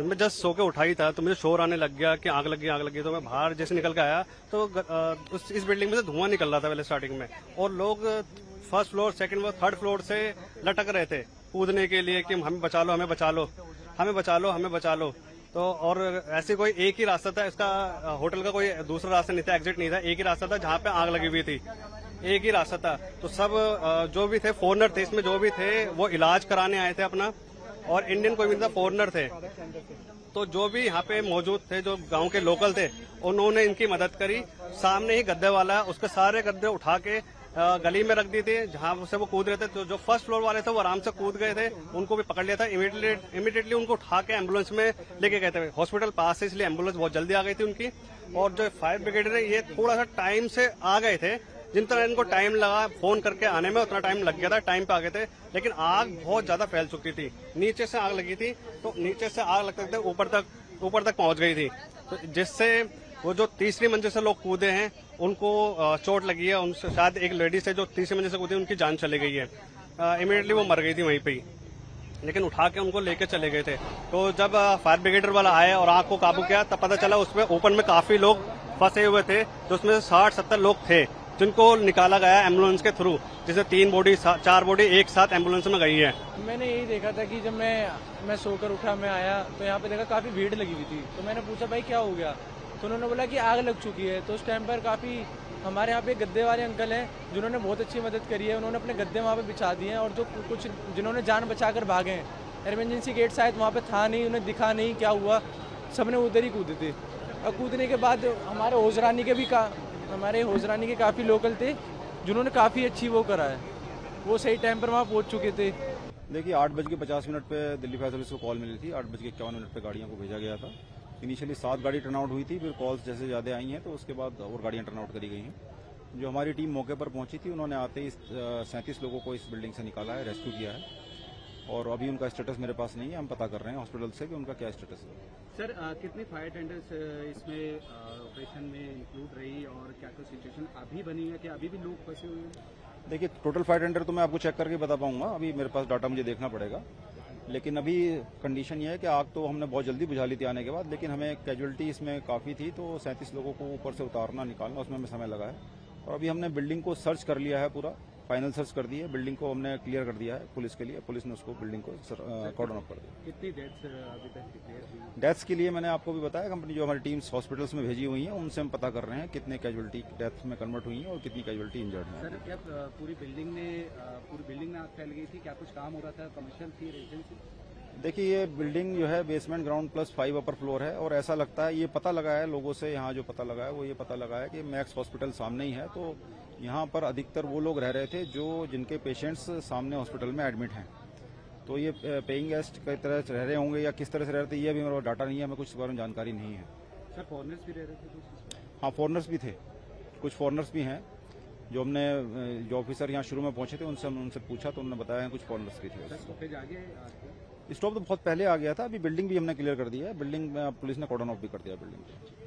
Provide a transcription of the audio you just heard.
मैं just so के उठा ही था तो मुझे शोर आने लग गया कि आग लगी। तो मैं बाहर जैसे निकल के आया तो इस बिल्डिंग में से धुआं निकल रहा था पहले स्टार्टिंग में, और लोग first floor, second floor, third floor से लटक रहे थे कूदने के लिए कि हमें बचा लो, हमें बचा लो, हमें बचा लो, हमें बचा लो। तो और ऐसे कोई एक ही रास्ता था इसका, होटल का कोई दूसरा रास्ता नहीं था, एग्जिट नहीं था, एक ही रास्ता था जहाँ पे आग लगी हुई थी, एक ही रास्ता था। तो सब जो भी थे फॉरेनर थे, इसमें जो भी थे वो इलाज कराने आए थे अपना, और इंडियन कोई भी नहीं था, फॉरेनर थे। तो जो भी यहाँ पे मौजूद थे, जो गांव के लोकल थे, उन्होंने इनकी मदद करी। सामने ही गद्दे वाला है, उसके सारे गद्दे उठा के गली में रख दी थी जहां से वो कूद रहे थे। तो जो फर्स्ट फ्लोर वाले थे वो आराम से कूद गए थे, उनको भी पकड़ लिया था। इमीडिएटली उनको उठा के एम्बुलेंस में लेके गए थे। हॉस्पिटल पास है इसलिए एम्बुलेंस बहुत जल्दी आ गई थी उनकी। और जो फायर ब्रिगेड है ये थोड़ा सा टाइम से आ गए थे, जितना इनको टाइम लगा फोन करके आने में उतना टाइम लग गया था, टाइम पे आ गए थे। लेकिन आग बहुत ज्यादा फैल चुकी थी, नीचे से आग लगी थी, तो नीचे से आग लगते ऊपर तक पहुंच गई थी। तो जिससे वो जो तीसरी मंजिल से लोग कूदे हैं उनको चोट लगी है। उनसे शायद एक लेडीज है जो तीसरी मंजिल से कूदी, उनकी जान चली गई है। इमीडिएटली वो मर गई थी वहीं पे ही, लेकिन उठा के उनको लेके चले गए थे। तो जब फायर ब्रिगेडर वाला आया और आग को काबू किया तब पता चला उसमें ओपन में काफी लोग फंसे हुए थे, तो उसमें से 60-70 लोग थे जिनको निकाला गया एम्बुलेंस के थ्रू, जिससे 4 बॉडी एक साथ एम्बुलेंस में गई है। मैंने यही देखा था कि जब मैं सोकर उठा, मैं आया तो यहाँ पे देखा काफी भीड़ लगी हुई थी। तो मैंने पूछा भाई क्या हो गया, तो उन्होंने बोला कि आग लग चुकी है। तो उस टाइम पर काफी हमारे यहाँ पे गद्दे वाले अंकल हैं जिन्होंने बहुत अच्छी मदद करी है। उन्होंने अपने गद्दे वहाँ पे बिछा दिए हैं, और जो कुछ जिन्होंने जान बचाकर भागे हैं, इमरजेंसी गेट शायद वहाँ पे था नहीं, उन्हें दिखा नहीं क्या हुआ, सबने उधर ही कूदे थे। और कूदने के बाद हमारे होजरानी के काफ़ी लोकल थे जिन्होंने काफ़ी अच्छी वो करा है, वो सही टाइम पर वहाँ पहुँच चुके थे। देखिए 8:50 पे दिल्ली फायर सर्विस को कॉल मिली थी। 8:51 पे गाड़ियों को भेजा गया था। इनिशियली 7 गाड़ी टर्न आउट हुई थी, फिर कॉल्स जैसे ज़्यादा आई हैं तो उसके बाद और गाड़ियाँ टर्न आउट करी गई हैं। जो हमारी टीम मौके पर पहुंची थी उन्होंने आते ही 37 लोगों को इस बिल्डिंग से निकाला है, रेस्क्यू किया है, और अभी उनका स्टेटस मेरे पास नहीं है। हम पता कर रहे हैं हॉस्पिटल से कि उनका क्या स्टेटस है। सर कितनी फायर टेंडर्स इसमें ऑपरेशन में इंक्लूड रही, और क्या क्या सिचुएशन अभी बनी है कि अभी भी लोग फंसे हुए हैं? देखिए टोटल फायर टेंडर तो मैं आपको चेक करके बता पाऊंगा, अभी मेरे पास डाटा मुझे देखना पड़ेगा। लेकिन अभी कंडीशन ये है कि आग तो हमने बहुत जल्दी बुझा ली थी आने के बाद, लेकिन हमें कैजुअलिटी इसमें काफ़ी थी, तो 37 लोगों को ऊपर से उतारना निकालना उसमें हमें समय लगा है। और अभी हमने बिल्डिंग को सर्च कर लिया है, पूरा फाइनल सर्च कर दी है, बिल्डिंग को हमने क्लियर कर दिया है पुलिस के लिए। पुलिस ने उसको बिल्डिंग को कॉर्डन ऑफ कर दिया। कितनी डेथ्स अभी तक क्लियर हुई? डेथ्स के लिए मैंने आपको भी बताया, कंपनी जो हमारी टीम्स हॉस्पिटल्स में भेजी हुई हैं उनसे हम पता कर रहे हैं कितने कैजुअलिटी डेथ में कन्वर्ट हुई हैं और कितनी कैजुअलिटी इंजर्ड हैं। सर क्या पूरी बिल्डिंग में आग फैल गई थी? क्या कुछ काम हो रहा था? कमर्शियल थी, रेजिडेंसी? देखिए ये बिल्डिंग जो है basement, ground plus 5 upper floor है, और ऐसा लगता है, ये पता लगा है लोगों से, यहाँ जो पता लगा है वो ये पता लगा है कि मैक्स हॉस्पिटल सामने ही है, तो यहाँ पर अधिकतर वो लोग रह रहे थे जिनके पेशेंट्स सामने हॉस्पिटल में एडमिट हैं। तो ये पेइंग गेस्ट की तरह रह रहे होंगे या किस तरह से रह रहे थे, ये अभी मेरे पास डाटा नहीं है, हमें कुछ इस बारे में जानकारी नहीं है। सर फॉरेनर्स भी रह रहे थे? हाँ फॉरेनर्स भी थे, कुछ फॉरेनर्स भी हैं। जो हमने जो ऑफिसर यहाँ शुरू में पहुंचे थे उनसे पूछा तो उन्होंने बताया कुछ फॉरेनर्स भी थे। स्टॉप तो बहुत पहले आ गया था, अभी बिल्डिंग भी हमने क्लियर कर दी है, बिल्डिंग में पुलिस ने कॉर्डन ऑफ भी कर दिया बिल्डिंग को।